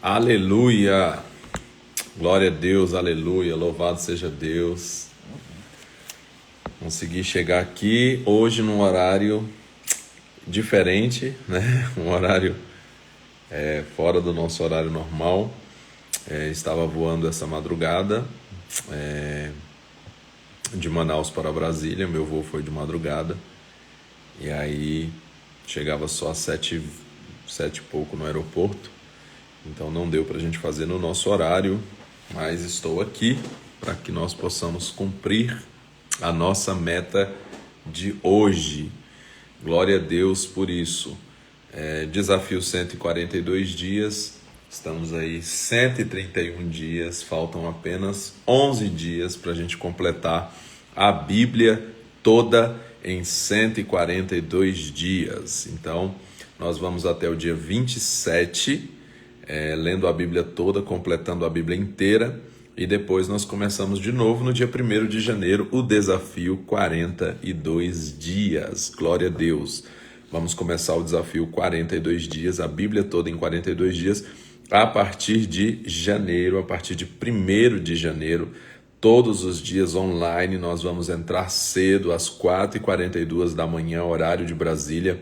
Aleluia! Glória a Deus, aleluia, louvado seja Deus. Consegui chegar aqui hoje num horário diferente, né? Um horário fora do nosso horário normal. Estava voando essa madrugada de Manaus para Brasília, meu voo foi de madrugada. E aí chegava só às 7 e pouco no aeroporto. Então não deu para a gente fazer no nosso horário, mas estou aqui para que nós possamos cumprir a nossa meta de hoje. Glória a Deus por isso. Desafio 142 dias, estamos aí 131 dias, faltam apenas 11 dias para a gente completar a Bíblia toda em 142 dias. Então nós vamos até o dia 27, lendo a Bíblia toda, completando a Bíblia inteira, e depois nós começamos de novo no dia 1º de janeiro, o desafio 42 dias. Glória a Deus. Vamos começar o desafio 42 dias, a Bíblia toda em 42 dias, a partir de janeiro, a partir de 1º de janeiro, todos os dias online. Nós vamos entrar cedo, às 4h42 da manhã, horário de Brasília,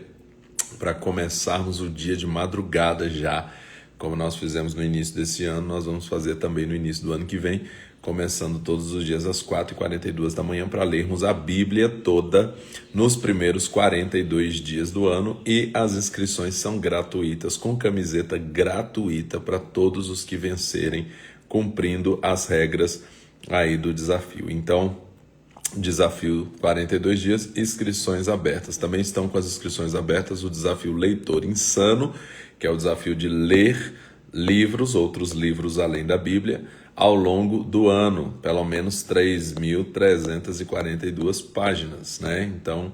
para começarmos o dia de madrugada já. Como nós fizemos no início desse ano, nós vamos fazer também no início do ano que vem, começando todos os dias às 4h42 da manhã para lermos a Bíblia toda nos primeiros 42 dias do ano, e as inscrições são gratuitas, com camiseta gratuita para todos os que vencerem, cumprindo as regras aí do desafio. Então, desafio 42 dias, inscrições abertas. Também estão com as inscrições abertas o desafio Leitor Insano, que é o desafio de ler livros, outros livros além da Bíblia, ao longo do ano, pelo menos 3.342 páginas, né? Então,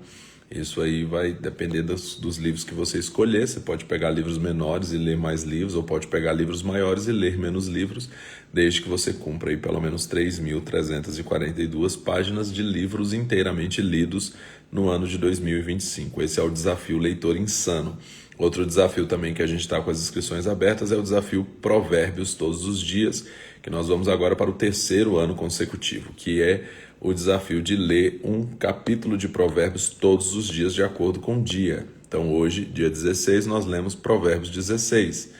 isso aí vai depender dos livros que você escolher. Você pode pegar livros menores e ler mais livros, ou pode pegar livros maiores e ler menos livros, desde que você cumpra aí pelo menos 3.342 páginas de livros inteiramente lidos no ano de 2025. Esse é o desafio Leitor Insano. Outro desafio também que a gente está com as inscrições abertas é o desafio Provérbios todos os dias, que nós vamos agora para o 3º ano consecutivo, que é o desafio de ler um capítulo de Provérbios todos os dias de acordo com o dia. Então hoje, dia 16, nós lemos Provérbios 16,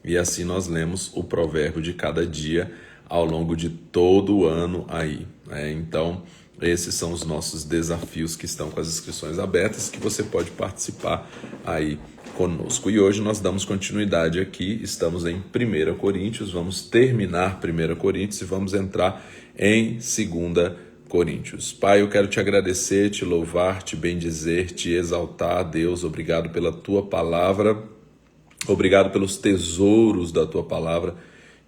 e assim nós lemos o provérbio de cada dia ao longo de todo o ano aí, né? Então esses são os nossos desafios que estão com as inscrições abertas, que você pode participar aí conosco. E hoje nós damos continuidade aqui, estamos em 1 Coríntios, vamos terminar 1 Coríntios e vamos entrar em 2 Coríntios. Pai, eu quero te agradecer, te louvar, te bendizer, te exaltar, Deus. Obrigado pela tua palavra, obrigado pelos tesouros da tua palavra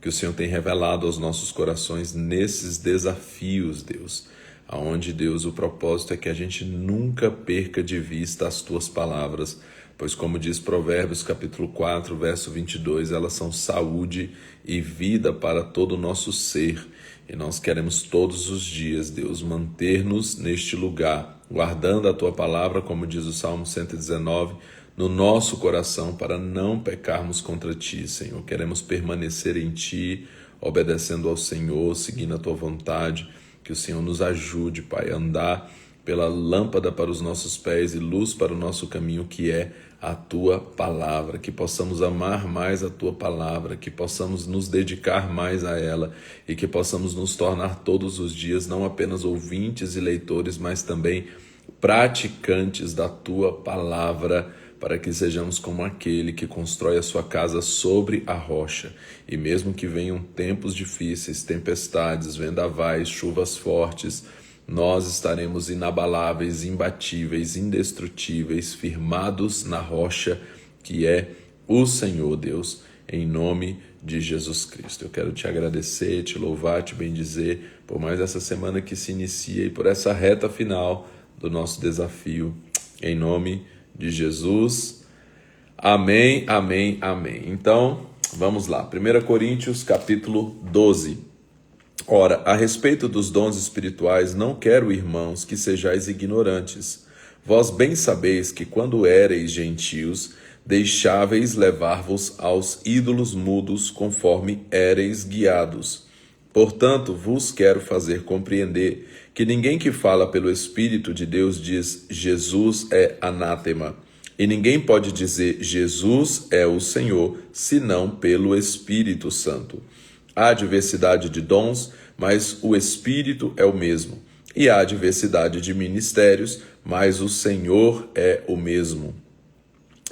que o Senhor tem revelado aos nossos corações nesses desafios, Deus. Aonde, Deus, o propósito é que a gente nunca perca de vista as tuas palavras, pois como diz Provérbios capítulo 4, verso 22, elas são saúde e vida para todo o nosso ser. E nós queremos todos os dias, Deus, manter-nos neste lugar, guardando a tua palavra, como diz o Salmo 119, no nosso coração, para não pecarmos contra ti, Senhor. Queremos permanecer em ti, obedecendo ao Senhor, seguindo a tua vontade. Que o Senhor nos ajude, Pai, a andar pela lâmpada para os nossos pés e luz para o nosso caminho, que é a tua palavra. Que possamos amar mais a tua palavra, que possamos nos dedicar mais a ela e que possamos nos tornar todos os dias não apenas ouvintes e leitores, mas também praticantes da tua palavra, para que sejamos como aquele que constrói a sua casa sobre a rocha. E mesmo que venham tempos difíceis, tempestades, vendavais, chuvas fortes, nós estaremos inabaláveis, imbatíveis, indestrutíveis, firmados na rocha que é o Senhor Deus, em nome de Jesus Cristo. Eu quero te agradecer, te louvar, te bendizer por mais essa semana que se inicia e por essa reta final do nosso desafio, em nome de Jesus. Amém, amém, amém. Então, vamos lá. 1 Coríntios, capítulo 12. Ora, a respeito dos dons espirituais, não quero, irmãos, que sejais ignorantes. Vós bem sabeis que quando éreis gentios, deixáveis levar-vos aos ídolos mudos, conforme éreis guiados. Portanto, vos quero fazer compreender que ninguém que fala pelo Espírito de Deus diz Jesus é anátema, e ninguém pode dizer Jesus é o Senhor, senão pelo Espírito Santo. Há diversidade de dons, mas o Espírito é o mesmo. E há diversidade de ministérios, mas o Senhor é o mesmo.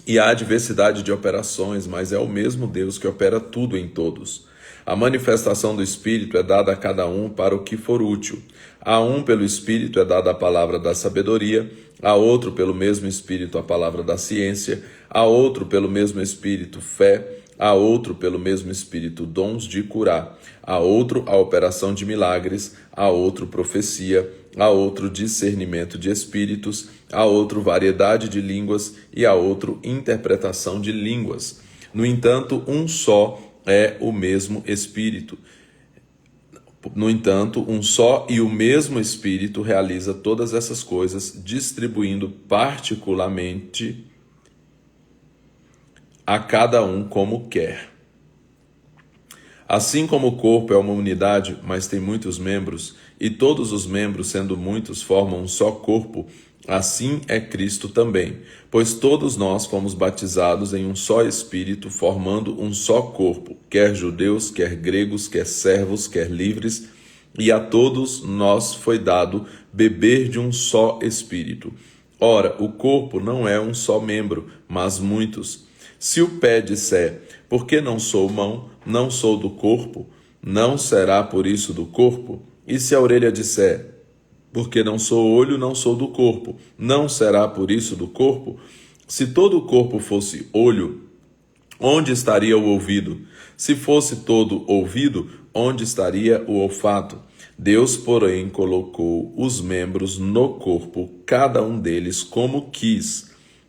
E há diversidade de operações, mas é o mesmo Deus que opera tudo em todos. A manifestação do Espírito é dada a cada um para o que for útil. A um pelo Espírito é dada a palavra da sabedoria, a outro pelo mesmo Espírito a palavra da ciência, a outro pelo mesmo Espírito fé, a outro pelo mesmo Espírito dons de curar, a outro a operação de milagres, a outro profecia, a outro discernimento de espíritos, a outro variedade de línguas e a outro interpretação de línguas. No entanto, um só é o mesmo Espírito. No entanto, um só e o mesmo Espírito realiza todas essas coisas, distribuindo particularmente a cada um como quer. Assim como o corpo é uma unidade, mas tem muitos membros, e todos os membros, sendo muitos, formam um só corpo, assim é Cristo também. Pois todos nós fomos batizados em um só Espírito, formando um só corpo, quer judeus, quer gregos, quer servos, quer livres, e a todos nós foi dado beber de um só Espírito. Ora, o corpo não é um só membro, mas muitos. Se o pé disser, porque não sou mão, não sou do corpo, não será por isso do corpo? E se a orelha disser, porque não sou olho, não sou do corpo, não será por isso do corpo? Se todo o corpo fosse olho, onde estaria o ouvido? Se fosse todo ouvido, onde estaria o olfato? Deus, porém, colocou os membros no corpo, cada um deles como quis.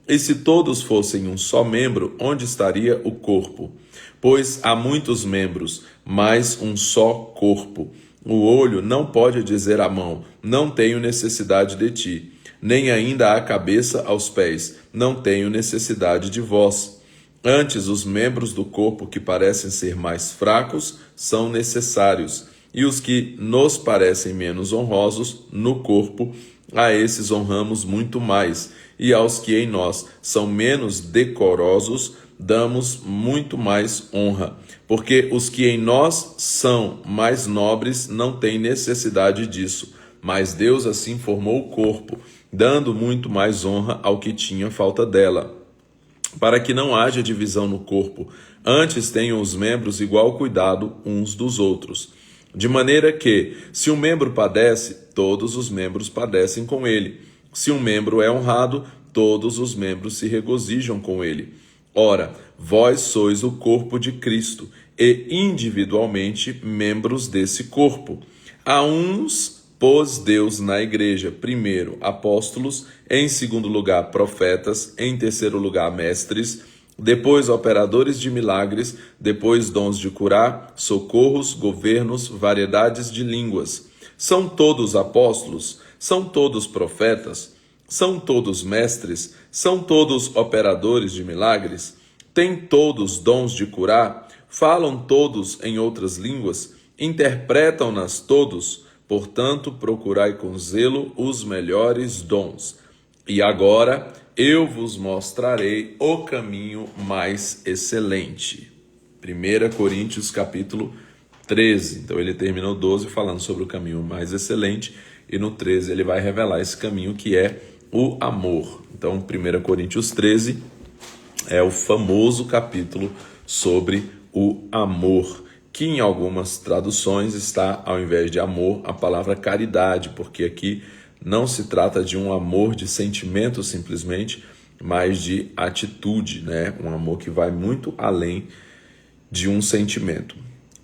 E se todos fossem um só membro, onde estaria o corpo? Pois há muitos membros, mas um só corpo. O olho não pode dizer à mão, não tenho necessidade de ti, nem ainda à cabeça aos pés, não tenho necessidade de vós. Antes, os membros do corpo que parecem ser mais fracos são necessários, e os que nos parecem menos honrosos no corpo, a esses honramos muito mais, e aos que em nós são menos decorosos, damos muito mais honra, porque os que em nós são mais nobres não têm necessidade disso, mas Deus assim formou o corpo, dando muito mais honra ao que tinha falta dela, para que não haja divisão no corpo, antes tenham os membros igual cuidado uns dos outros. De maneira que, se um membro padece, todos os membros padecem com ele. Se um membro é honrado, todos os membros se regozijam com ele. Ora, vós sois o corpo de Cristo, e individualmente membros desse corpo. A uns pôs Deus na igreja, primeiro apóstolos, em segundo lugar profetas, em terceiro lugar mestres, depois operadores de milagres, depois dons de curar, socorros, governos, variedades de línguas. São todos apóstolos? São todos profetas? São todos mestres? São todos operadores de milagres? Têm todos dons de curar? Falam todos em outras línguas? Interpretam-nas todos? Portanto, procurai com zelo os melhores dons. E agora eu vos mostrarei o caminho mais excelente. 1 Coríntios capítulo 13. Então ele terminou 12 falando sobre o caminho mais excelente, e no 13 ele vai revelar esse caminho que é o amor. Então 1 Coríntios 13 é o famoso capítulo sobre o amor, que em algumas traduções está, ao invés de amor, a palavra caridade, porque aqui não se trata de um amor de sentimento simplesmente, mas de atitude, né? Um amor que vai muito além de um sentimento.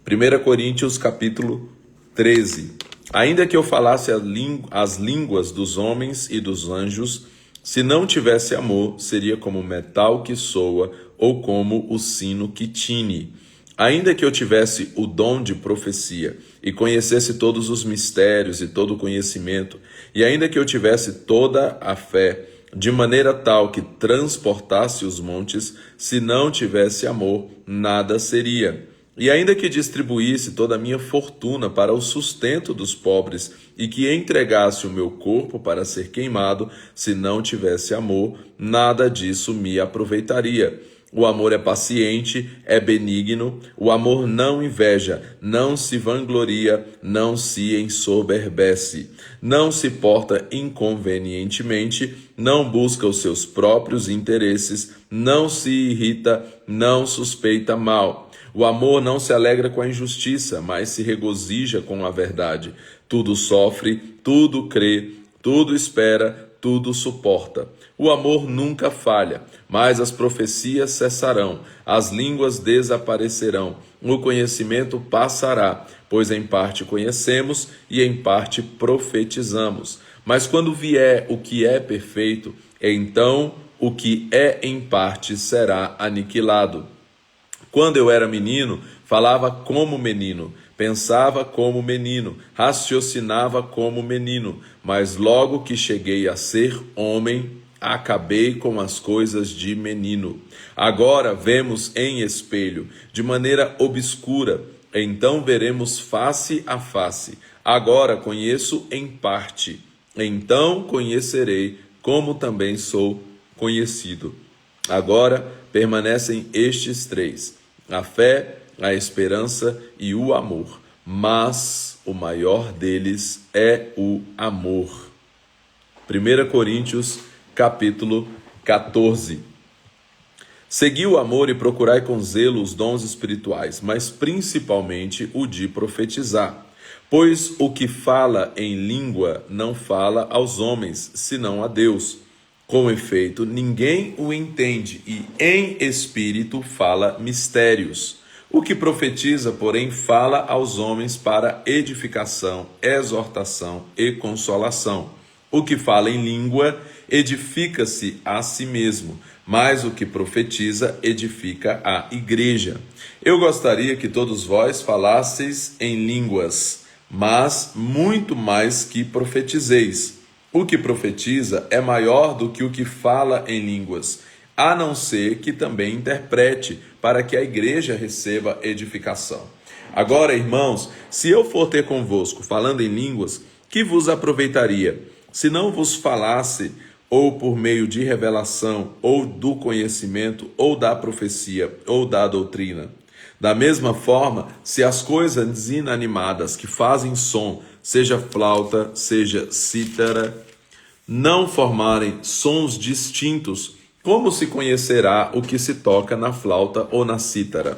1 Coríntios capítulo 13. Ainda que eu falasse as línguas dos homens e dos anjos, se não tivesse amor, seria como metal que soa ou como o sino que tine. Ainda que eu tivesse o dom de profecia e conhecesse todos os mistérios e todo o conhecimento, e ainda que eu tivesse toda a fé, de maneira tal que transportasse os montes, se não tivesse amor, nada seria. E ainda que distribuísse toda a minha fortuna para o sustento dos pobres, e que entregasse o meu corpo para ser queimado, se não tivesse amor, nada disso me aproveitaria. O amor é paciente, é benigno, o amor não inveja, não se vangloria, não se ensoberbece, não se porta inconvenientemente, não busca os seus próprios interesses, não se irrita, não suspeita mal. O amor não se alegra com a injustiça, mas se regozija com a verdade. Tudo sofre, tudo crê, tudo espera, tudo suporta. O amor nunca falha, mas as profecias cessarão, as línguas desaparecerão, o conhecimento passará, pois em parte conhecemos e em parte profetizamos. Mas quando vier o que é perfeito, então o que é em parte será aniquilado. Quando eu era menino, falava como menino, pensava como menino, raciocinava como menino, mas logo que cheguei a ser homem, acabei com as coisas de menino. Agora vemos em espelho, de maneira obscura, então veremos face a face. Agora conheço em parte, então conhecerei como também sou conhecido. Agora permanecem estes três: a fé, a esperança e o amor, mas o maior deles é o amor. 1 Coríntios, capítulo 14. Segui o amor e procurai com zelo os dons espirituais, mas principalmente o de profetizar. Pois o que fala em língua não fala aos homens, senão a Deus. Com efeito, ninguém o entende e em espírito fala mistérios. O que profetiza, porém, fala aos homens para edificação, exortação e consolação. O que fala em língua edifica-se a si mesmo, mas o que profetiza edifica a igreja. Eu gostaria que todos vós falasseis em línguas, mas muito mais que profetizeis. O que profetiza é maior do que o que fala em línguas, a não ser que também interprete, para que a igreja receba edificação. Agora, irmãos, se eu for ter convosco falando em línguas, que vos aproveitaria? Se não vos falasse, ou por meio de revelação, ou do conhecimento, ou da profecia, ou da doutrina. Da mesma forma, se as coisas inanimadas que fazem som, seja flauta, seja cítara, não formarem sons distintos, como se conhecerá o que se toca na flauta ou na cítara?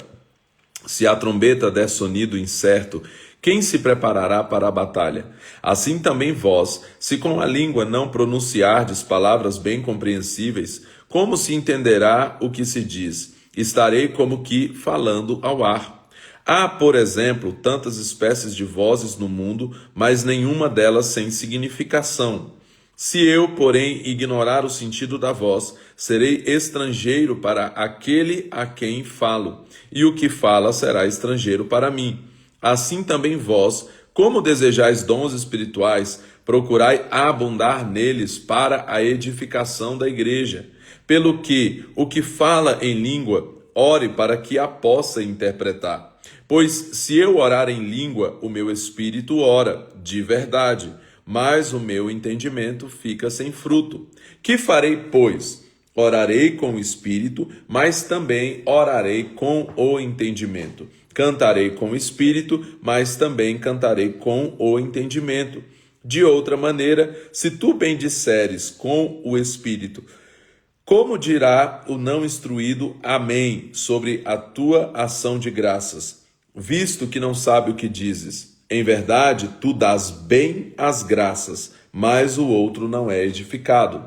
Se a trombeta der sonido incerto, quem se preparará para a batalha? Assim também vós, se com a língua não pronunciardes palavras bem compreensíveis, como se entenderá o que se diz? Estarei como que falando ao ar. Há, por exemplo, tantas espécies de vozes no mundo, mas nenhuma delas sem significação. Se eu, porém, ignorar o sentido da voz, serei estrangeiro para aquele a quem falo, e o que fala será estrangeiro para mim. Assim também vós, como desejais dons espirituais, procurai abundar neles para a edificação da igreja. Pelo que o que fala em língua, ore para que a possa interpretar. Pois se eu orar em língua, o meu espírito ora, de verdade, mas o meu entendimento fica sem fruto. Que farei, pois? Orarei com o espírito, mas também orarei com o entendimento. Cantarei com o espírito, mas também cantarei com o entendimento. De outra maneira, se tu bendisseres com o espírito, como dirá o não instruído amém sobre a tua ação de graças, visto que não sabe o que dizes? Em verdade, tu dás bem as graças, mas o outro não é edificado.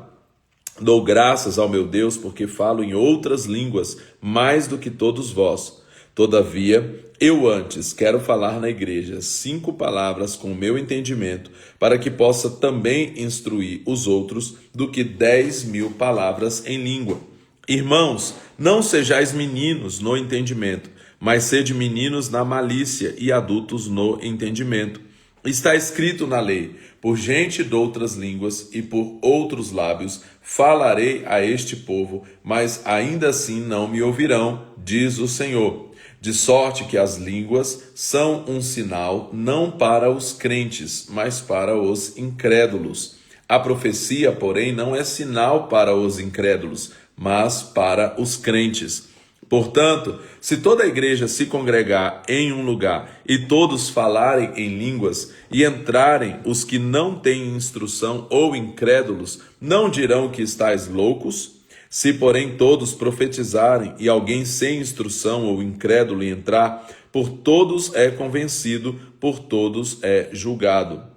Dou graças ao meu Deus, porque falo em outras línguas, mais do que todos vós. Todavia, eu antes quero falar na igreja 5 palavras com o meu entendimento, para que possa também instruir os outros, do que 10.000 palavras em língua. Irmãos, não sejais meninos no entendimento, mas sede meninos na malícia e adultos no entendimento. Está escrito na lei: por gente de outras línguas e por outros lábios falarei a este povo, mas ainda assim não me ouvirão, diz o Senhor. De sorte que as línguas são um sinal não para os crentes, mas para os incrédulos. A profecia, porém, não é sinal para os incrédulos, mas para os crentes. Portanto, se toda a igreja se congregar em um lugar e todos falarem em línguas e entrarem os que não têm instrução ou incrédulos, não dirão que estáis loucos? Se, porém, todos profetizarem e alguém sem instrução ou incrédulo entrar, por todos é convencido, por todos é julgado.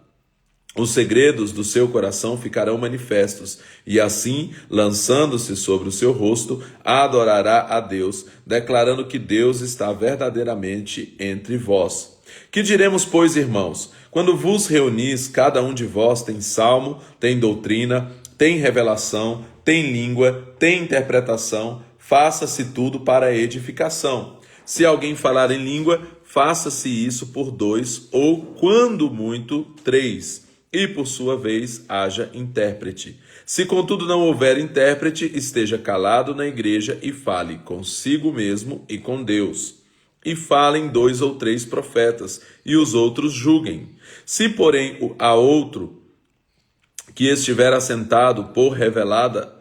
Os segredos do seu coração ficarão manifestos, e assim, lançando-se sobre o seu rosto, adorará a Deus, declarando que Deus está verdadeiramente entre vós. Que diremos, pois, irmãos? Quando vos reunis, cada um de vós tem salmo, tem doutrina, tem revelação, tem língua, tem interpretação, faça-se tudo para a edificação. Se alguém falar em língua, faça-se isso por 2, ou, quando muito, 3. E, por sua vez, haja intérprete. Se, contudo, não houver intérprete, esteja calado na igreja e fale consigo mesmo e com Deus. E falem 2 ou 3 profetas, e os outros julguem. Se, porém, a outro que estiver assentado for revelada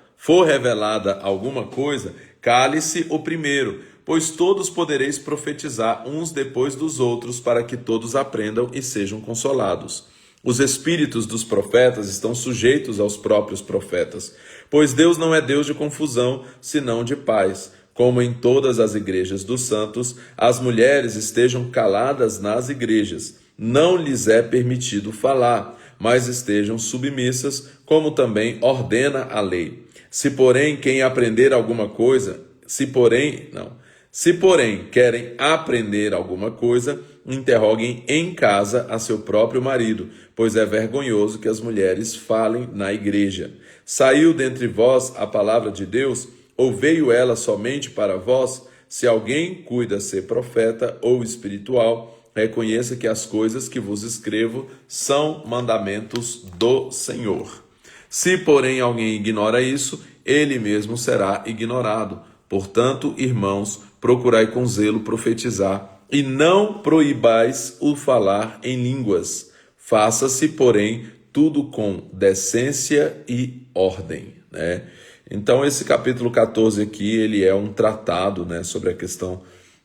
alguma coisa, cale-se o primeiro, pois todos podereis profetizar uns depois dos outros, para que todos aprendam e sejam consolados. Os espíritos dos profetas estão sujeitos aos próprios profetas, pois Deus não é Deus de confusão, senão de paz. Como em todas as igrejas dos santos, as mulheres estejam caladas nas igrejas. Não lhes é permitido falar, mas estejam submissas, como também ordena a lei. Se porém querem aprender alguma coisa, interroguem em casa a seu próprio marido, pois é vergonhoso que as mulheres falem na igreja. Saiu dentre vós a palavra de Deus, ou veio ela somente para vós? Se alguém cuida ser profeta ou espiritual, reconheça que as coisas que vos escrevo são mandamentos do Senhor. Se, porém, alguém ignora isso, ele mesmo será ignorado. Portanto, irmãos, procurai com zelo profetizar, e não proibais o falar em línguas. Faça-se, porém, tudo com decência e ordem, né? Então, esse capítulo 14 aqui, ele é um tratado, né, sobre a questão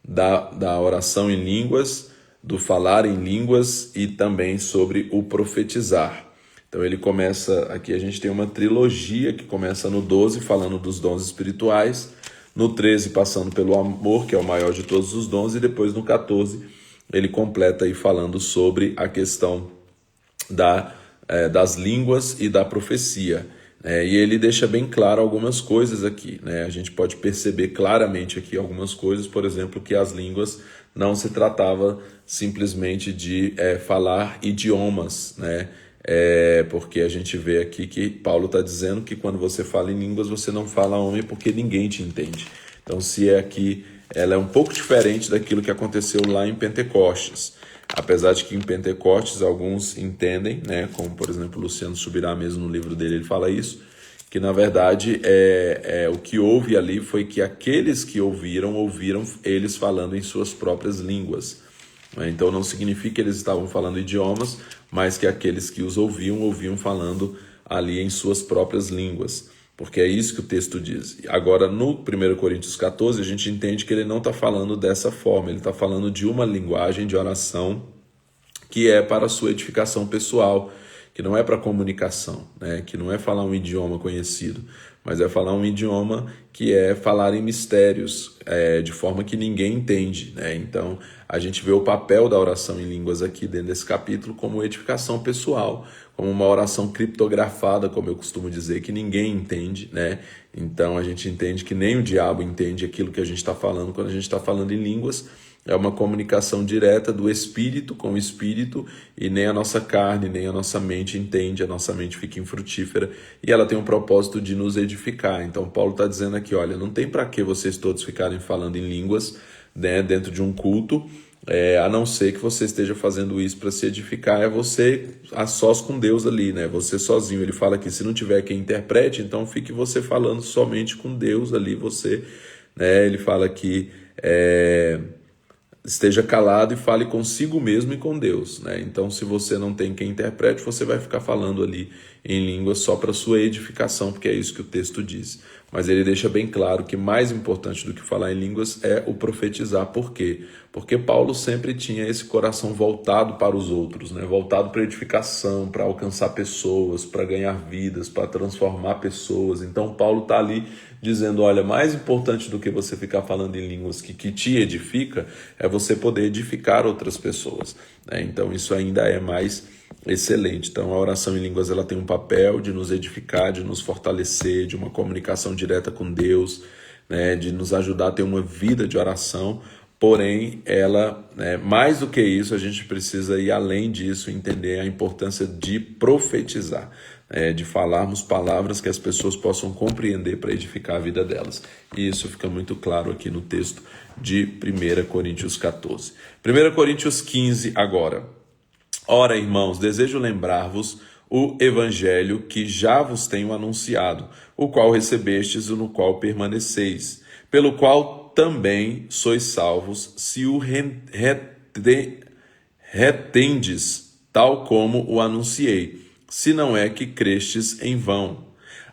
da oração em línguas, do falar em línguas e também sobre o profetizar. Então ele começa, aqui a gente tem uma trilogia que começa no 12 falando dos dons espirituais, no 13 passando pelo amor, que é o maior de todos os dons, e depois no 14 ele completa aí falando sobre a questão das línguas e da profecia. E ele deixa bem claro algumas coisas aqui, né? A gente pode perceber claramente aqui algumas coisas, por exemplo, que as línguas não se tratava simplesmente de falar idiomas, né? Porque a gente vê aqui que Paulo está dizendo que quando você fala em línguas, você não fala homem porque ninguém te entende. Então, se é aqui, ela é um pouco diferente daquilo que aconteceu lá em Pentecostes. Apesar de que em Pentecostes alguns entendem, né, como por exemplo Luciano Subirá mesmo no livro dele, ele fala isso, que na verdade o que houve ali foi que aqueles que ouviram eles falando em suas próprias línguas. Então não significa que eles estavam falando idiomas, mas que aqueles que os ouviam falando ali em suas próprias línguas, porque é isso que o texto diz. Agora no 1 Coríntios 14 a gente entende que ele não está falando dessa forma, ele está falando de uma linguagem de oração que é para a sua edificação pessoal, que não é para comunicação, né? Que não é falar um idioma conhecido, mas é falar um idioma que é falar em mistérios, de forma que ninguém entende, né? Então, a gente vê o papel da oração em línguas aqui dentro desse capítulo como edificação pessoal, como uma oração criptografada, como eu costumo dizer, que ninguém entende, né? Então, a gente entende que nem o diabo entende aquilo que a gente está falando quando a gente está falando em línguas. É uma comunicação direta do Espírito com o Espírito, e nem a nossa carne, nem a nossa mente entende, a nossa mente fica infrutífera, e ela tem um propósito de nos edificar. Então Paulo está dizendo aqui, olha, não tem para que vocês todos ficarem falando em línguas, né, dentro de um culto, a não ser que você esteja fazendo isso para se edificar, é você a sós com Deus ali, né? Você sozinho. Ele fala que se não tiver quem interprete, então fique você falando somente com Deus ali, você, né? Ele fala que esteja calado e fale consigo mesmo e com Deus, né? Então, se você não tem quem interprete, você vai ficar falando ali em línguas só para sua edificação, porque é isso que o texto diz. Mas ele deixa bem claro que mais importante do que falar em línguas é o profetizar. Por quê? Porque Paulo sempre tinha esse coração voltado para os outros, né? Voltado para edificação, para alcançar pessoas, para ganhar vidas, para transformar pessoas. Então Paulo está ali dizendo, olha, mais importante do que você ficar falando em línguas que te edifica, é você poder edificar outras pessoas, né? Então isso ainda é mais excelente. Então a oração em línguas ela tem um papel de nos edificar, de nos fortalecer, de uma comunicação direta com Deus, né, de nos ajudar a ter uma vida de oração. Porém, ela, né, mais do que isso, a gente precisa ir além disso, entender a importância de profetizar, de falarmos palavras que as pessoas possam compreender para edificar a vida delas. E isso fica muito claro aqui no texto de 1 Coríntios 14. 1 Coríntios 15 agora. Ora, irmãos, desejo lembrar-vos o evangelho que já vos tenho anunciado, o qual recebestes e no qual permaneceis, pelo qual também sois salvos, se o retendes, tal como o anunciei, se não é que crestes em vão.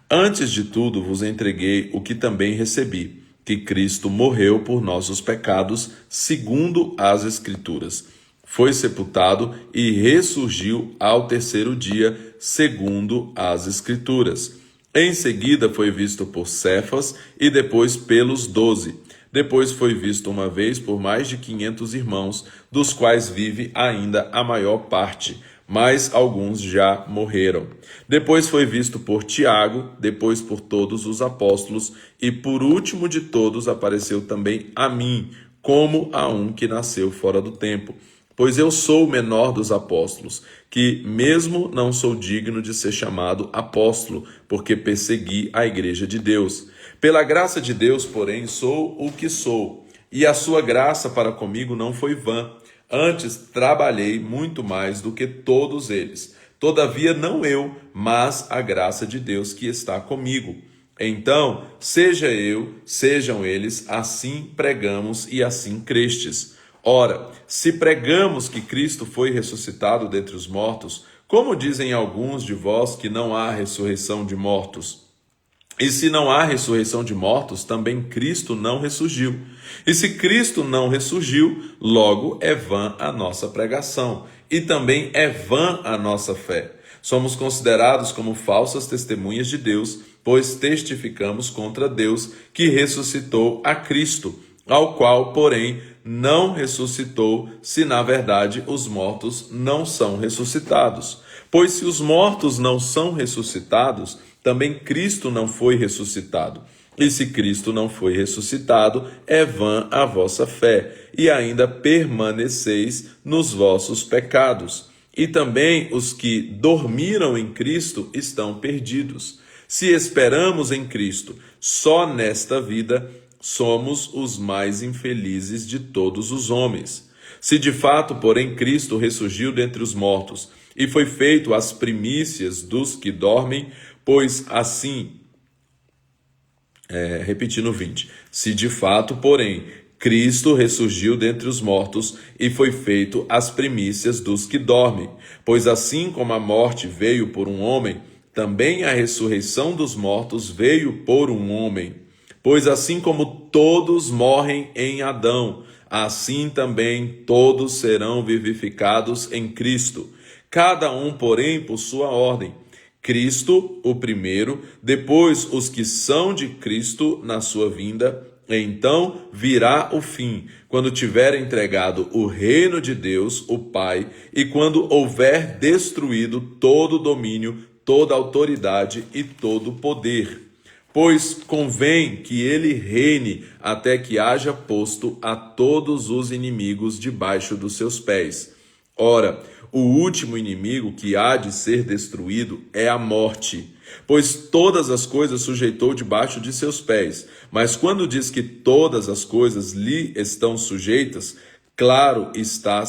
Antes de tudo vos entreguei o que também recebi, que Cristo morreu por nossos pecados, segundo as Escrituras. Foi sepultado e ressurgiu ao terceiro dia, segundo as Escrituras. Em seguida foi visto por Cefas e depois pelos 12. Depois foi visto uma vez por mais de 500 irmãos, dos quais vive ainda a maior parte, mas alguns já morreram. Depois foi visto por Tiago, depois por todos os apóstolos, e por último de todos apareceu também a mim, como a um que nasceu fora do tempo. Pois eu sou o menor dos apóstolos, que mesmo não sou digno de ser chamado apóstolo, porque persegui a igreja de Deus. Pela graça de Deus, porém, sou o que sou, e a sua graça para comigo não foi vã. Antes trabalhei muito mais do que todos eles. Todavia não eu, mas a graça de Deus que está comigo. Então, seja eu, sejam eles, assim pregamos e assim crestes. Ora, se pregamos que Cristo foi ressuscitado dentre os mortos, como dizem alguns de vós que não há ressurreição de mortos? E se não há ressurreição de mortos, também Cristo não ressurgiu. E se Cristo não ressurgiu, logo é vã a nossa pregação, e também é vã a nossa fé. Somos considerados como falsas testemunhas de Deus, pois testificamos contra Deus que ressuscitou a Cristo, ao qual, porém, não ressuscitou, se na verdade os mortos não são ressuscitados. Pois se os mortos não são ressuscitados, também Cristo não foi ressuscitado. E se Cristo não foi ressuscitado, é vã a vossa fé, e ainda permaneceis nos vossos pecados. E também os que dormiram em Cristo estão perdidos. Se esperamos em Cristo só nesta vida, somos os mais infelizes de todos os homens. Se de fato, porém, Cristo ressurgiu dentre os mortos e foi feito as primícias dos que dormem, pois assim, repetindo 20, se de fato, porém, Cristo ressurgiu dentre os mortos e foi feito as primícias dos que dormem, pois assim como a morte veio por um homem, também a ressurreição dos mortos veio por um homem. Pois assim como todos morrem em Adão, assim também todos serão vivificados em Cristo. Cada um, porém, por sua ordem. Cristo, o primeiro, depois os que são de Cristo na sua vinda. Então virá o fim, quando tiver entregado o reino de Deus, o Pai, e quando houver destruído todo domínio, toda autoridade e todo poder. Pois convém que ele reine até que haja posto a todos os inimigos debaixo dos seus pés. Ora, o último inimigo que há de ser destruído é a morte, pois todas as coisas sujeitou debaixo de seus pés. Mas quando diz que todas as coisas lhe estão sujeitas, claro está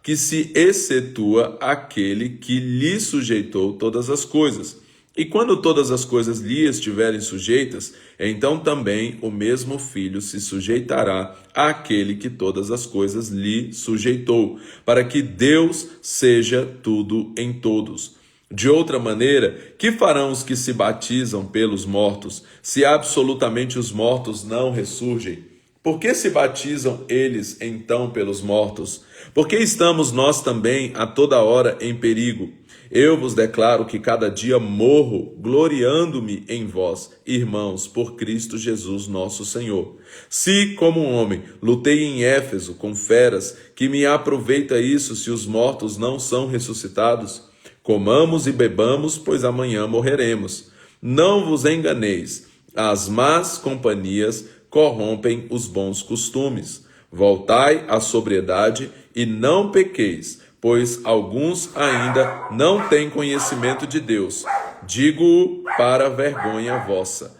que se excetua aquele que lhe sujeitou todas as coisas. E quando todas as coisas lhe estiverem sujeitas, então também o mesmo Filho se sujeitará àquele que todas as coisas lhe sujeitou, para que Deus seja tudo em todos. De outra maneira, que farão os que se batizam pelos mortos, se absolutamente os mortos não ressurgem? Por que se batizam eles então pelos mortos? Porque estamos nós também a toda hora em perigo. Eu vos declaro que cada dia morro, gloriando-me em vós, irmãos, por Cristo Jesus nosso Senhor. Se, como um homem, lutei em Éfeso com feras, que me aproveita isso se os mortos não são ressuscitados? Comamos e bebamos, pois amanhã morreremos. Não vos enganeis, as más companhias corrompem os bons costumes. Voltai à sobriedade e não pequeis, pois alguns ainda não têm conhecimento de Deus. Digo-o para vergonha vossa.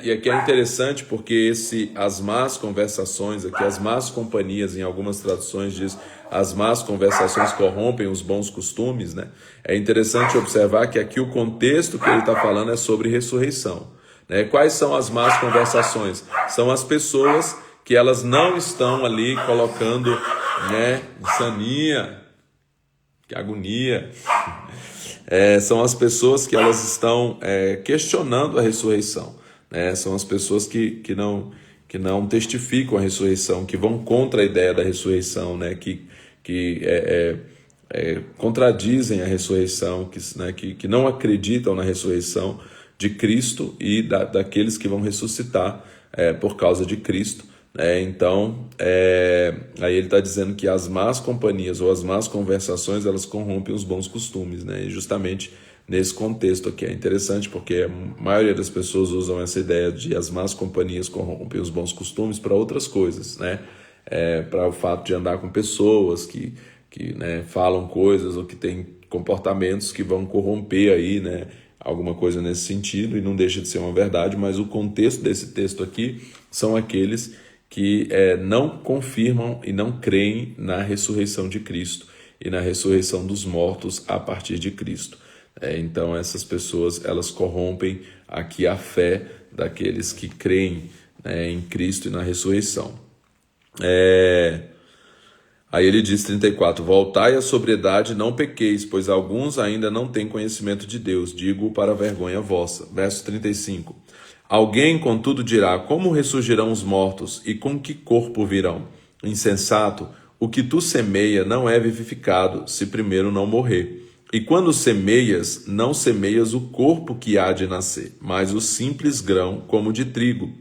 E aqui é interessante porque as más conversações, aqui as más companhias, em algumas traduções diz, as más conversações corrompem os bons costumes, né? É interessante observar que aqui o contexto que ele está falando é sobre ressurreição. Quais são as más conversações? São as pessoas que elas não estão ali colocando, insania, que agonia. São as pessoas que elas estão questionando a ressurreição. São as pessoas que não testificam a ressurreição, que vão contra a ideia da ressurreição, que contradizem a ressurreição, que não acreditam na ressurreição de Cristo e daqueles que vão ressuscitar por causa de Cristo. Então, aí ele está dizendo que as más companhias ou as más conversações, elas corrompem os bons costumes, e justamente nesse contexto aqui é interessante porque a maioria das pessoas usam essa ideia de as más companhias corrompem os bons costumes para outras coisas, para o fato de andar com pessoas que falam coisas ou que têm comportamentos que vão corromper aí, alguma coisa nesse sentido, e não deixa de ser uma verdade, mas o contexto desse texto aqui são aqueles que não confirmam e não creem na ressurreição de Cristo e na ressurreição dos mortos a partir de Cristo. Então essas pessoas, elas corrompem aqui a fé daqueles que creem em Cristo e na ressurreição. Aí ele diz 34, voltai à sobriedade, não pequeis, pois alguns ainda não têm conhecimento de Deus, digo para a vergonha vossa. Verso 35, alguém contudo dirá, como ressurgirão os mortos e com que corpo virão? Insensato, o que tu semeia não é vivificado, se primeiro não morrer. E quando semeias, não semeias o corpo que há de nascer, mas o simples grão como de trigo,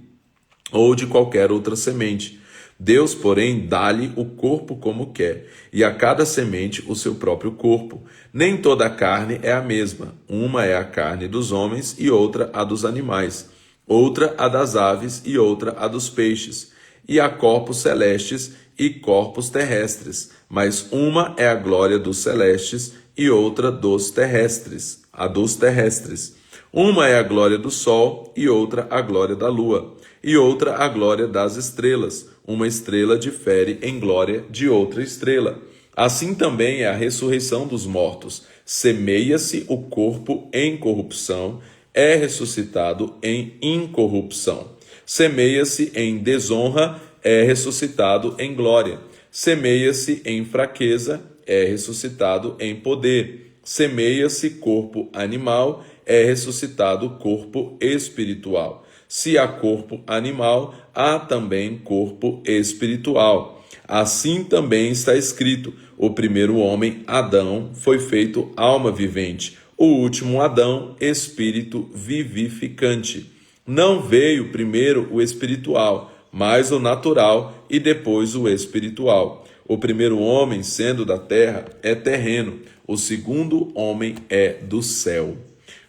ou de qualquer outra semente. Deus, porém, dá-lhe o corpo como quer, e a cada semente o seu próprio corpo. Nem toda a carne é a mesma. Uma é a carne dos homens e outra a dos animais. Outra a das aves e outra a dos peixes. E há corpos celestes e corpos terrestres. Mas uma é a glória dos celestes e outra dos terrestres. A dos terrestres. Uma é a glória do sol e outra a glória da lua. E outra a glória das estrelas. Uma estrela difere em glória de outra estrela. Assim também é a ressurreição dos mortos. Semeia-se o corpo em corrupção, é ressuscitado em incorrupção. Semeia-se em desonra, é ressuscitado em glória. Semeia-se em fraqueza, é ressuscitado em poder. Semeia-se corpo animal, é ressuscitado corpo espiritual. Se há corpo animal, há também corpo espiritual. Assim também está escrito, o primeiro homem, Adão, foi feito alma vivente, o último Adão, espírito vivificante. Não veio primeiro o espiritual, mas o natural e depois o espiritual. O primeiro homem, sendo da terra, é terreno, o segundo homem é do céu.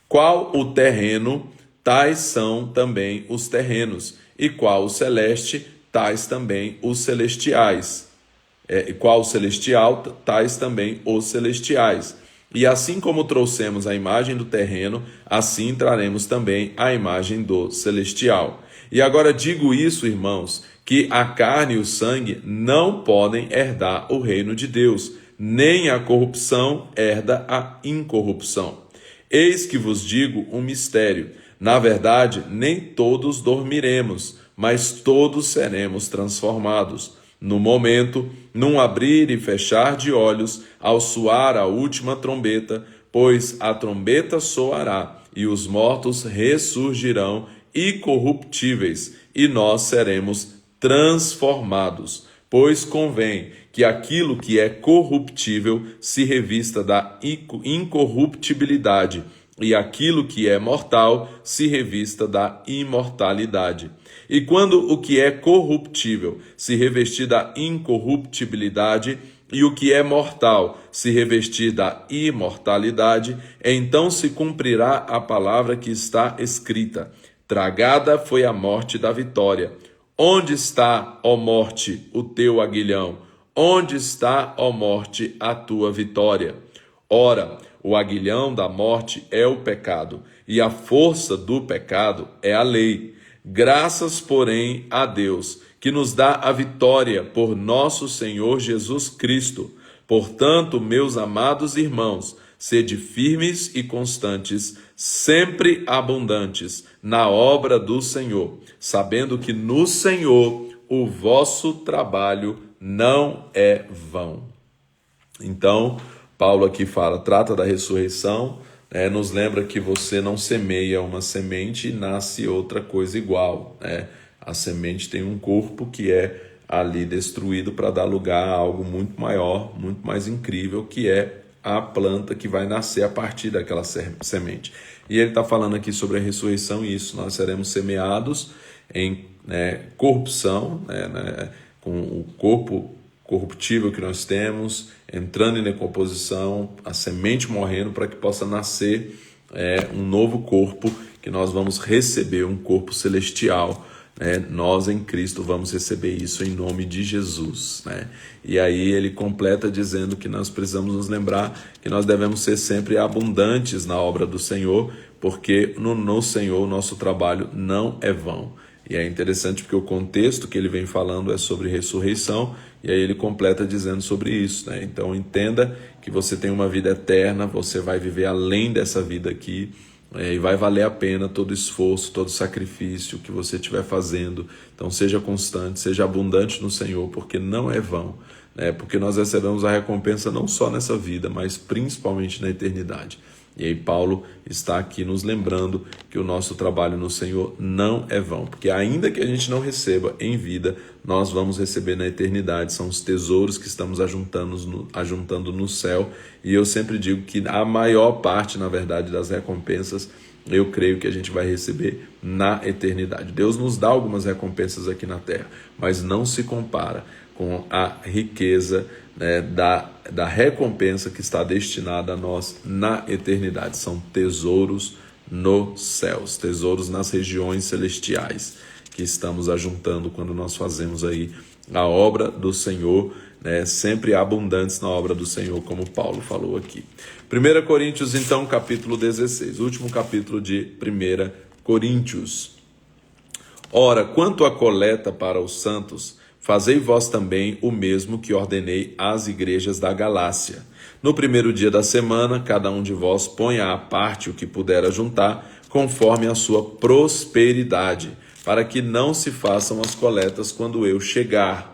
Qual o terreno, tais são também os terrenos, e qual o celeste, tais também os celestiais. E qual o celestial, tais também os celestiais. E assim como trouxemos a imagem do terreno, assim traremos também a imagem do celestial. E agora digo isso, irmãos, que a carne e o sangue não podem herdar o reino de Deus, nem a corrupção herda a incorrupção. Eis que vos digo um mistério. Na verdade, nem todos dormiremos, mas todos seremos transformados. No momento, num abrir e fechar de olhos, ao soar a última trombeta, pois a trombeta soará, e os mortos ressurgirão incorruptíveis, e nós seremos transformados. Pois convém que aquilo que é corruptível se revista da incorruptibilidade, e aquilo que é mortal se revista da imortalidade. E quando o que é corruptível se revestir da incorruptibilidade, e o que é mortal se revestir da imortalidade, então se cumprirá a palavra que está escrita: tragada foi a morte da vitória. Onde está, ó morte, o teu aguilhão? Onde está, ó morte, a tua vitória? Ora, o aguilhão da morte é o pecado, e a força do pecado é a lei. Graças, porém, a Deus, que nos dá a vitória por nosso Senhor Jesus Cristo. Portanto, meus amados irmãos, sede firmes e constantes, sempre abundantes na obra do Senhor, sabendo que no Senhor o vosso trabalho não é vão. Então, Paulo aqui trata da ressurreição, nos lembra que você não semeia uma semente e nasce outra coisa igual. A semente tem um corpo que é ali destruído para dar lugar a algo muito maior, muito mais incrível, que é a planta que vai nascer a partir daquela semente. E ele está falando aqui sobre a ressurreição, e isso, nós seremos semeados em corrupção, com o corpo corruptível que nós temos, entrando em decomposição, a semente morrendo para que possa nascer um novo corpo, que nós vamos receber um corpo celestial. Nós em Cristo vamos receber isso em nome de Jesus. E aí ele completa dizendo que nós precisamos nos lembrar que nós devemos ser sempre abundantes na obra do Senhor, porque no Senhor o nosso trabalho não é vão. E é interessante porque o contexto que ele vem falando é sobre ressurreição, e aí ele completa dizendo sobre isso. Então entenda que você tem uma vida eterna, você vai viver além dessa vida aqui, e vai valer a pena todo esforço, todo sacrifício que você estiver fazendo. Então seja constante, seja abundante no Senhor, porque não é vão, porque nós recebemos a recompensa não só nessa vida, mas principalmente na eternidade. E aí Paulo está aqui nos lembrando que o nosso trabalho no Senhor não é vão, porque ainda que a gente não receba em vida, nós vamos receber na eternidade. São os tesouros que estamos ajuntando no céu, e eu sempre digo que a maior parte, na verdade, das recompensas, eu creio que a gente vai receber na eternidade. Deus nos dá algumas recompensas aqui na terra, mas não se compara com a riqueza da recompensa que está destinada a nós na eternidade. São tesouros nos céus, tesouros nas regiões celestiais, que estamos ajuntando quando nós fazemos aí a obra do Senhor, sempre abundantes na obra do Senhor, como Paulo falou aqui. 1 Coríntios, então, capítulo 16, último capítulo de 1 Coríntios. Ora, quanto à coleta para os santos, fazei vós também o mesmo que ordenei às igrejas da Galácia. No primeiro dia da semana, cada um de vós ponha à parte o que puder ajuntar, conforme a sua prosperidade, para que não se façam as coletas quando eu chegar.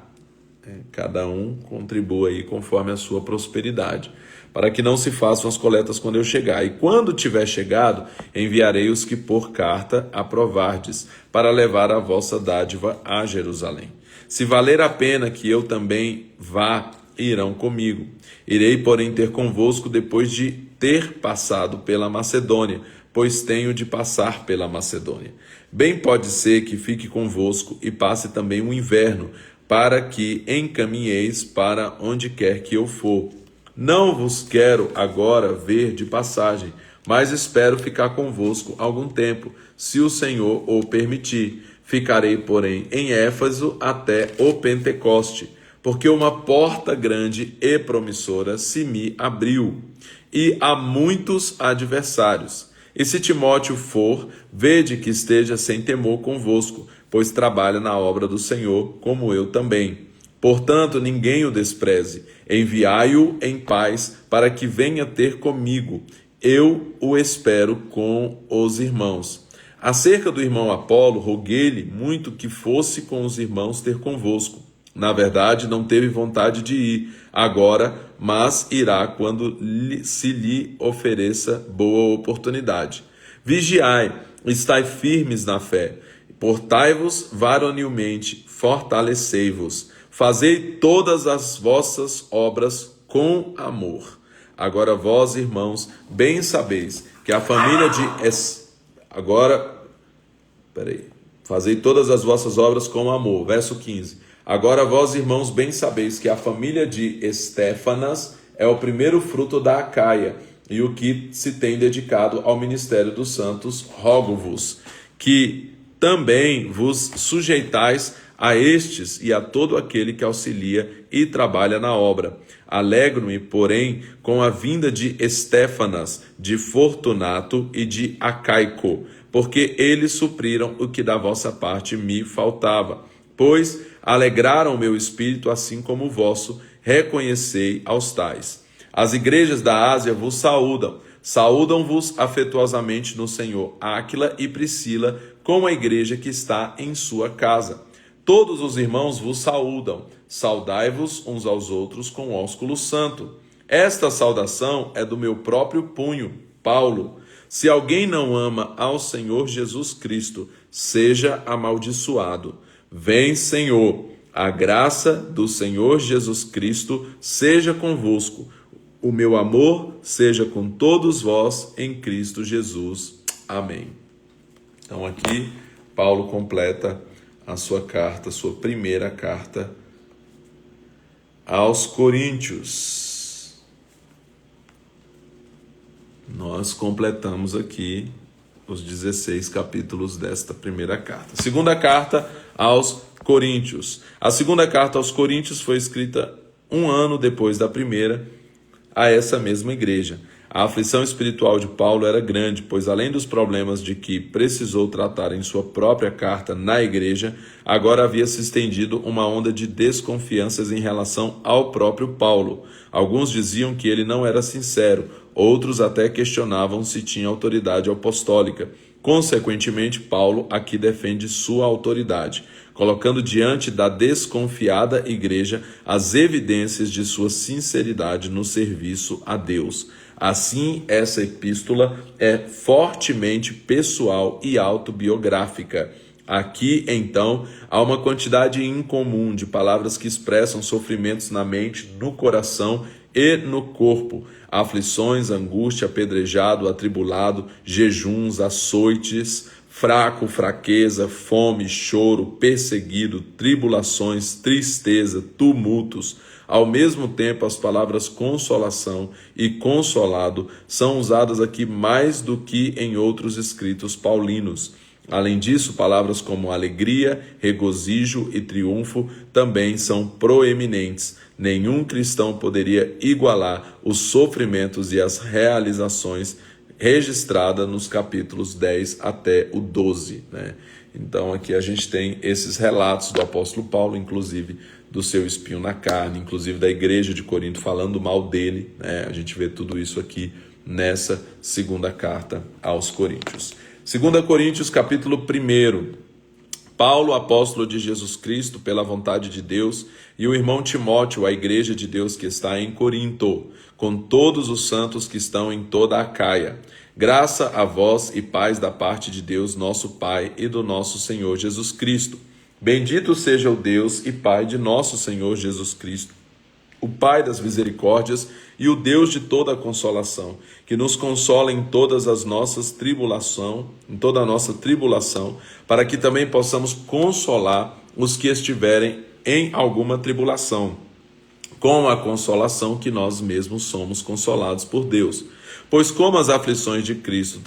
Cada um contribua aí conforme a sua prosperidade, para que não se façam as coletas quando eu chegar. E quando tiver chegado, enviarei os que por carta aprovardes, para levar a vossa dádiva a Jerusalém. Se valer a pena que eu também vá, irão comigo. Irei, porém, ter convosco depois de ter passado pela Macedônia, pois tenho de passar pela Macedônia. Bem pode ser que fique convosco e passe também o inverno, para que encaminheis para onde quer que eu for. Não vos quero agora ver de passagem, mas espero ficar convosco algum tempo, se o Senhor o permitir. Ficarei, porém, em Éfeso até o Pentecoste, porque uma porta grande e promissora se me abriu, e há muitos adversários. E se Timóteo for, vede que esteja sem temor convosco, pois trabalha na obra do Senhor, como eu também. Portanto, ninguém o despreze. Enviai-o em paz, para que venha ter comigo. Eu o espero com os irmãos. Acerca do irmão Apolo, roguei-lhe muito que fosse com os irmãos ter convosco. Na verdade, não teve vontade de ir agora, mas irá quando se lhe ofereça boa oportunidade. Vigiai, estai firmes na fé, portai-vos varonilmente, fortalecei-vos, fazei todas as vossas obras com amor. Agora vós, irmãos, bem sabeis que a família de... Fazei todas as vossas obras com amor. Verso 15. Agora vós, irmãos, bem sabeis que a família de Estéfanas é o primeiro fruto da Acaia, e o que se tem dedicado ao ministério dos santos. Rogo-vos que também vos sujeitais a estes e a todo aquele que auxilia e trabalha na obra. Alegro-me, porém, com a vinda de Estéfanas, de Fortunato e de Acaico, porque eles supriram o que da vossa parte me faltava. Pois alegraram o meu espírito, assim como o vosso, reconhecei aos tais. As igrejas da Ásia vos saúdam. Saúdam-vos afetuosamente no Senhor Áquila e Priscila, com a igreja que está em sua casa. Todos os irmãos vos saúdam. Saudai-vos uns aos outros com ósculo santo. Esta saudação é do meu próprio punho, Paulo. Se alguém não ama ao Senhor Jesus Cristo, seja amaldiçoado. Vem, Senhor, a graça do Senhor Jesus Cristo seja convosco. O meu amor seja com todos vós em Cristo Jesus. Amém. Então aqui Paulo completa a sua carta, sua primeira carta aos Coríntios. Nós completamos aqui os 16 capítulos desta primeira carta. Segunda carta aos Coríntios. A segunda carta aos Coríntios foi escrita 1 ano depois da primeira, a essa mesma igreja. A aflição espiritual de Paulo era grande, pois além dos problemas de que precisou tratar em sua própria carta na igreja, agora havia se estendido uma onda de desconfianças em relação ao próprio Paulo. Alguns diziam que ele não era sincero, outros até questionavam se tinha autoridade apostólica. Consequentemente, Paulo aqui defende sua autoridade, colocando diante da desconfiada igreja as evidências de sua sinceridade no serviço a Deus. Assim, essa epístola é fortemente pessoal e autobiográfica. Aqui, então, há uma quantidade incomum de palavras que expressam sofrimentos na mente, no coração e no corpo. Aflições, angústia, apedrejado, atribulado, jejuns, açoites, fraco, fraqueza, fome, choro, perseguido, tribulações, tristeza, tumultos. Ao mesmo tempo, as palavras consolação e consolado são usadas aqui mais do que em outros escritos paulinos. Além disso, palavras como alegria, regozijo e triunfo também são proeminentes. Nenhum cristão poderia igualar os sofrimentos e as realizações registradas nos capítulos 10 até o 12, né? Então aqui a gente tem esses relatos do apóstolo Paulo, inclusive do seu espinho na carne, inclusive da igreja de Corinto falando mal dele, né? A gente vê tudo isso aqui nessa segunda carta aos Coríntios. 2 Coríntios, capítulo 1. Paulo, apóstolo de Jesus Cristo, pela vontade de Deus, e o irmão Timóteo, a igreja de Deus que está em Corinto, com todos os santos que estão em toda a Acaia. Graça a vós e paz da parte de Deus, nosso Pai, e do nosso Senhor Jesus Cristo. Bendito seja o Deus e Pai de nosso Senhor Jesus Cristo, o Pai das misericórdias e o Deus de toda a consolação, que nos consola em todas as nossas tribulação, em toda a nossa tribulação, para que também possamos consolar os que estiverem em alguma tribulação, com a consolação que nós mesmos somos consolados por Deus. Pois como as aflições de Cristo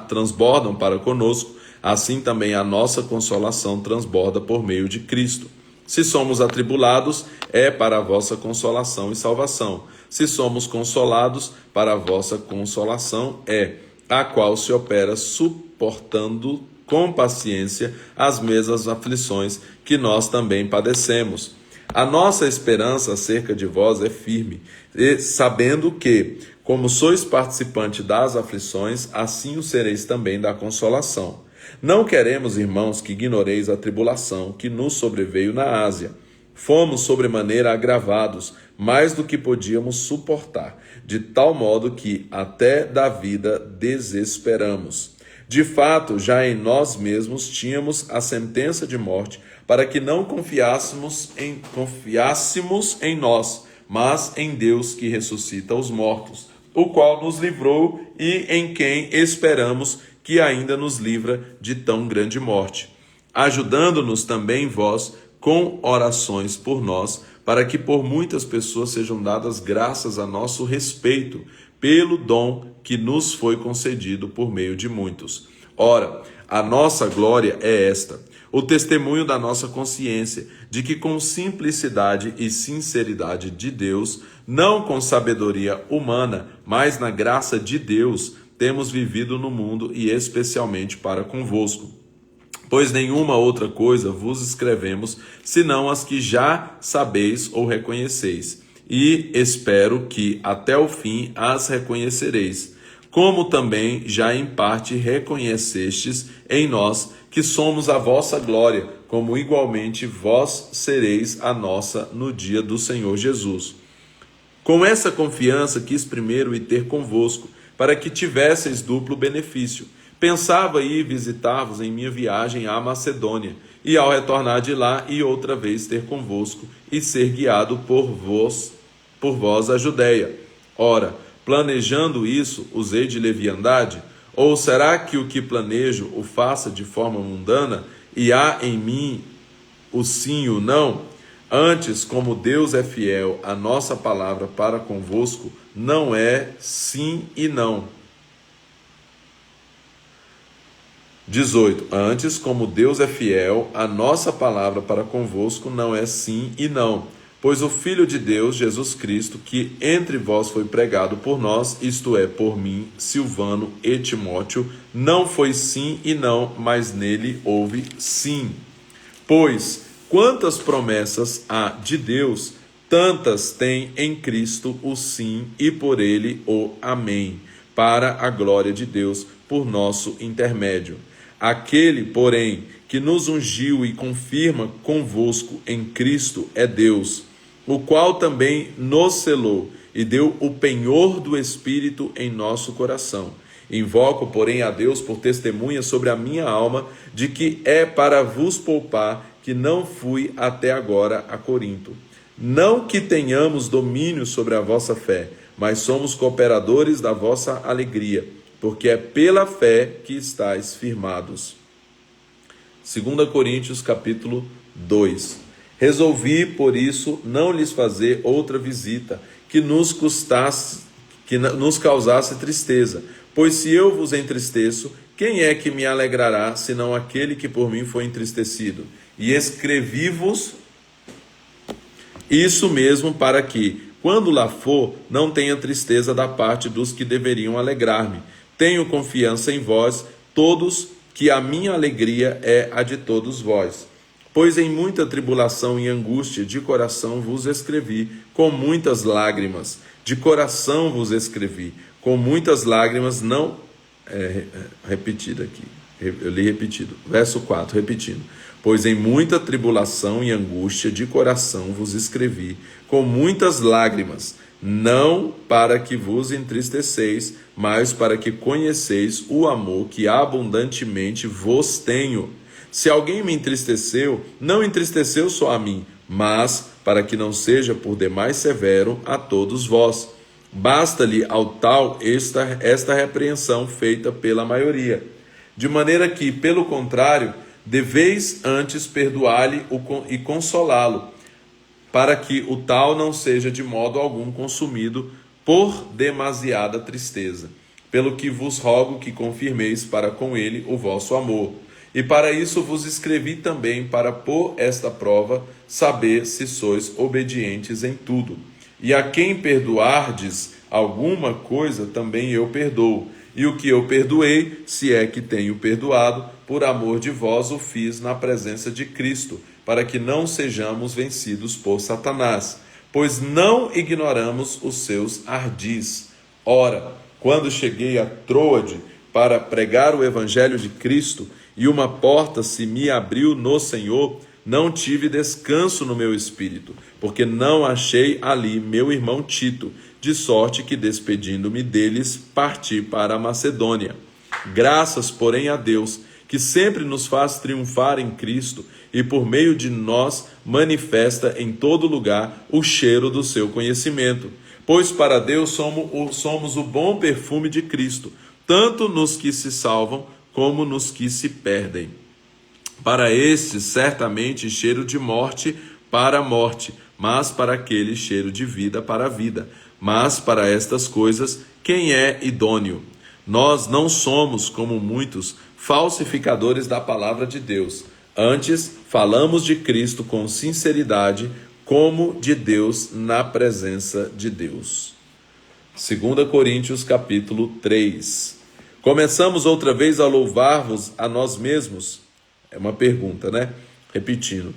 transbordam para conosco, assim também a nossa consolação transborda por meio de Cristo. Se somos atribulados, é para a vossa consolação e salvação. Se somos consolados, para a vossa consolação é, a qual se opera suportando com paciência as mesmas aflições que nós também padecemos. A nossa esperança acerca de vós é firme, e sabendo que, como sois participante das aflições, assim o sereis também da consolação. Não queremos, irmãos, que ignoreis a tribulação que nos sobreveio na Ásia. Fomos sobremaneira agravados, mais do que podíamos suportar, de tal modo que até da vida desesperamos. De fato, já em nós mesmos tínhamos a sentença de morte, para que não confiássemos em nós, mas em Deus que ressuscita os mortos, o qual nos livrou e em quem esperamos que ainda nos livra de tão grande morte, ajudando-nos também vós com orações por nós, para que por muitas pessoas sejam dadas graças a nosso respeito, pelo dom que nos foi concedido por meio de muitos. Ora, a nossa glória é esta, o testemunho da nossa consciência, de que com simplicidade e sinceridade de Deus, não com sabedoria humana, mas na graça de Deus, temos vivido no mundo e especialmente para convosco. Pois nenhuma outra coisa vos escrevemos, senão as que já sabeis ou reconheceis, e espero que até o fim as reconhecereis, como também já em parte reconhecestes em nós, que somos a vossa glória, como igualmente vós sereis a nossa no dia do Senhor Jesus. Com essa confiança quis primeiro ir ter convosco, para que tivesseis duplo benefício. Pensava ir visitar-vos em minha viagem à Macedônia, e ao retornar de lá, e outra vez ter convosco, e ser guiado por vós a Judéia. Ora, planejando isso, usei de leviandade? Ou será que o que planejo o faça de forma mundana, e há em mim o sim e o não? Antes, como Deus é fiel, a nossa palavra para convosco não é sim e não. 18. Antes, como Deus é fiel, a nossa palavra para convosco não é sim e não. Pois o Filho de Deus, Jesus Cristo, que entre vós foi pregado por nós, isto é, por mim, Silvano e Timóteo, não foi sim e não, mas nele houve sim. Pois, quantas promessas há de Deus, tantas tem em Cristo o sim e por ele o amém, para a glória de Deus, por nosso intermédio. Aquele, porém, que nos ungiu e confirma convosco em Cristo é Deus, o qual também nos selou e deu o penhor do Espírito em nosso coração. Invoco, porém, a Deus por testemunha sobre a minha alma, de que é para vos poupar que não fui até agora a Corinto. Não que tenhamos domínio sobre a vossa fé, mas somos cooperadores da vossa alegria, porque é pela fé que estáis firmados. 2 Coríntios capítulo 2. Resolvi, por isso, não lhes fazer outra visita que nos causasse tristeza, pois se eu vos entristeço, quem é que me alegrará, senão aquele que por mim foi entristecido? E escrevi-vos isso mesmo para que, quando lá for, não tenha tristeza da parte dos que deveriam alegrar-me. Tenho confiança em vós, todos, que a minha alegria é a de todos vós. Pois em muita tribulação e angústia de coração vos escrevi, com muitas lágrimas. De coração vos escrevi, com muitas lágrimas, não... repetido aqui, eu li repetido. Verso 4, repetindo. Pois em muita tribulação e angústia de coração vos escrevi, com muitas lágrimas, não para que vos entristeceis, mas para que conheceis o amor que abundantemente vos tenho. Se alguém me entristeceu, não entristeceu só a mim, mas para que não seja por demais severo a todos vós. Basta-lhe ao tal esta repreensão feita pela maioria. De maneira que, pelo contrário, deveis antes perdoar-lhe e consolá-lo, para que o tal não seja de modo algum consumido por demasiada tristeza. Pelo que vos rogo que confirmeis para com ele o vosso amor. E para isso vos escrevi também, para por esta prova saber se sois obedientes em tudo. E a quem perdoardes alguma coisa, também eu perdoo. E o que eu perdoei, se é que tenho perdoado, por amor de vós o fiz na presença de Cristo, para que não sejamos vencidos por Satanás, pois não ignoramos os seus ardis. Ora, quando cheguei a Troade para pregar o evangelho de Cristo, e uma porta se me abriu no Senhor, não tive descanso no meu espírito, porque não achei ali meu irmão Tito, de sorte que, despedindo-me deles, parti para a Macedônia. Graças, porém, a Deus, que sempre nos faz triunfar em Cristo, e por meio de nós manifesta em todo lugar o cheiro do seu conhecimento. Pois para Deus somos o bom perfume de Cristo, tanto nos que se salvam, como nos que se perdem. Para estes, certamente, cheiro de morte para a morte, mas para aquele cheiro de vida para a vida. Mas para estas coisas, quem é idôneo? Nós não somos, como muitos, falsificadores da palavra de Deus. Antes, falamos de Cristo com sinceridade, como de Deus na presença de Deus. 2 Coríntios capítulo 3. Começamos outra vez a louvar-vos a nós mesmos? É uma pergunta, né? Repetindo.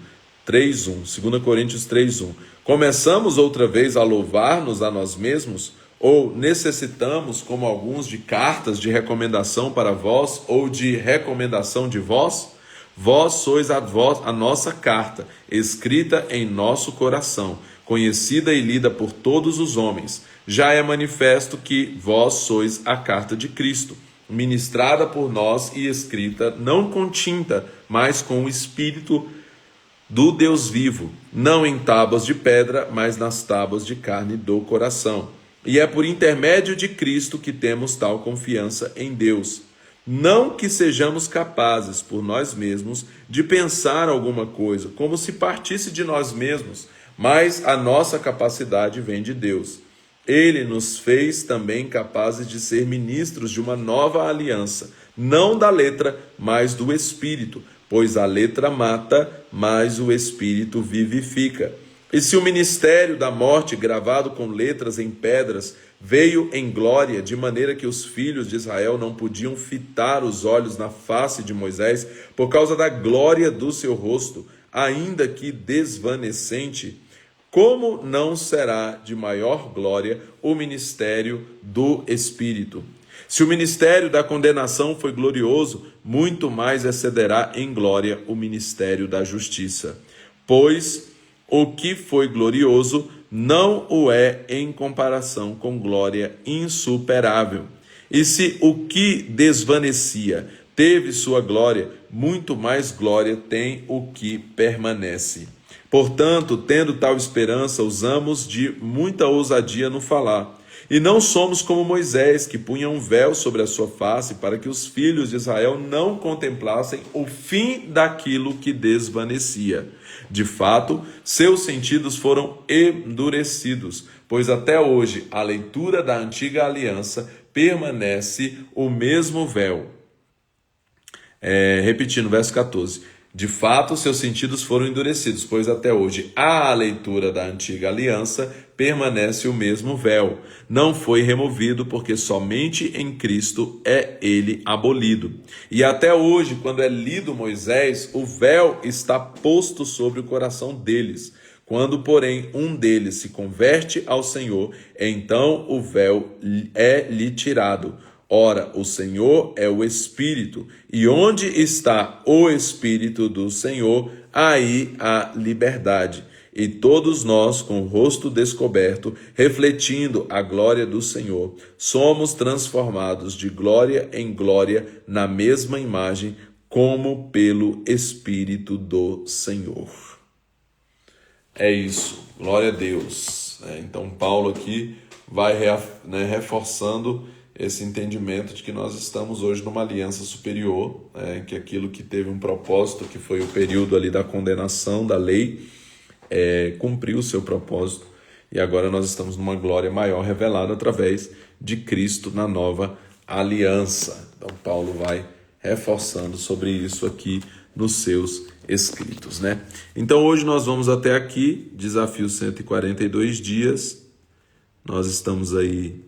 3:1, 2 Coríntios 3:1. Começamos outra vez a louvar-nos a nós mesmos? Ou necessitamos, como alguns, de cartas de recomendação para vós ou de recomendação de vós? Vós sois a nossa carta, escrita em nosso coração, conhecida e lida por todos os homens. Já é manifesto que vós sois a carta de Cristo, ministrada por nós e escrita não com tinta, mas com o Espírito do Deus vivo, não em tábuas de pedra, mas nas tábuas de carne do coração. E é por intermédio de Cristo que temos tal confiança em Deus. Não que sejamos capazes, por nós mesmos, de pensar alguma coisa, como se partisse de nós mesmos, mas a nossa capacidade vem de Deus. Ele nos fez também capazes de ser ministros de uma nova aliança, não da letra, mas do Espírito, pois a letra mata, mas o Espírito vivifica. E se o ministério da morte, gravado com letras em pedras, veio em glória, de maneira que os filhos de Israel não podiam fitar os olhos na face de Moisés, por causa da glória do seu rosto, ainda que desvanecente, como não será de maior glória o ministério do Espírito? Se o ministério da condenação foi glorioso, muito mais excederá em glória o ministério da justiça. Pois o que foi glorioso não o é em comparação com glória insuperável. E se o que desvanecia teve sua glória, muito mais glória tem o que permanece. Portanto, tendo tal esperança, usamos de muita ousadia no falar. E não somos como Moisés, que punha um véu sobre a sua face, para que os filhos de Israel não contemplassem o fim daquilo que desvanecia. De fato, seus sentidos foram endurecidos, pois até hoje a leitura da antiga aliança permanece o mesmo véu. Repetindo, verso 14. De fato, seus sentidos foram endurecidos, pois até hoje a leitura da antiga aliança permanece o mesmo véu. Não foi removido, porque somente em Cristo é ele abolido. E até hoje, quando é lido Moisés, o véu está posto sobre o coração deles. Quando, porém, um deles se converte ao Senhor, então o véu é-lhe tirado. Ora, o Senhor é o Espírito, e onde está o Espírito do Senhor, aí há liberdade. E todos nós, com o rosto descoberto, refletindo a glória do Senhor, somos transformados de glória em glória na mesma imagem, como pelo Espírito do Senhor. É isso, glória a Deus. Então Paulo aqui vai reforçando esse entendimento de que nós estamos hoje numa aliança superior, que aquilo que teve um propósito, que foi o período ali da condenação da lei, cumpriu o seu propósito, e agora nós estamos numa glória maior revelada através de Cristo na nova aliança. Então Paulo vai reforçando sobre isso aqui nos seus escritos, né? Então hoje nós vamos até aqui, desafio 142 dias, nós estamos aí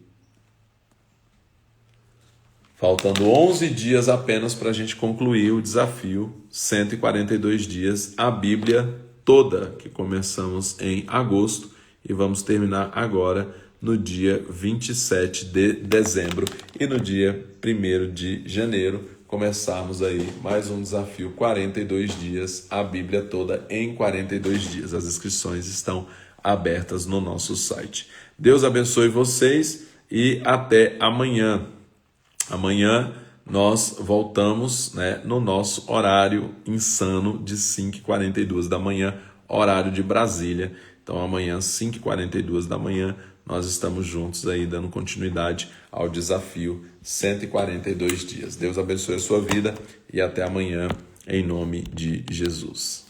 Faltando 11 dias apenas para a gente concluir o desafio, 142 dias, a Bíblia toda, que começamos em agosto e vamos terminar agora no dia 27 de dezembro. E no dia 1º de janeiro, começarmos aí mais um desafio, 42 dias, a Bíblia toda em 42 dias. As inscrições estão abertas no nosso site. Deus abençoe vocês e até amanhã. Amanhã nós voltamos, no nosso horário insano de 5h42 da manhã, horário de Brasília. Então amanhã, 5h42 da manhã, nós estamos juntos aí dando continuidade ao desafio 142 dias. Deus abençoe a sua vida e até amanhã, em nome de Jesus.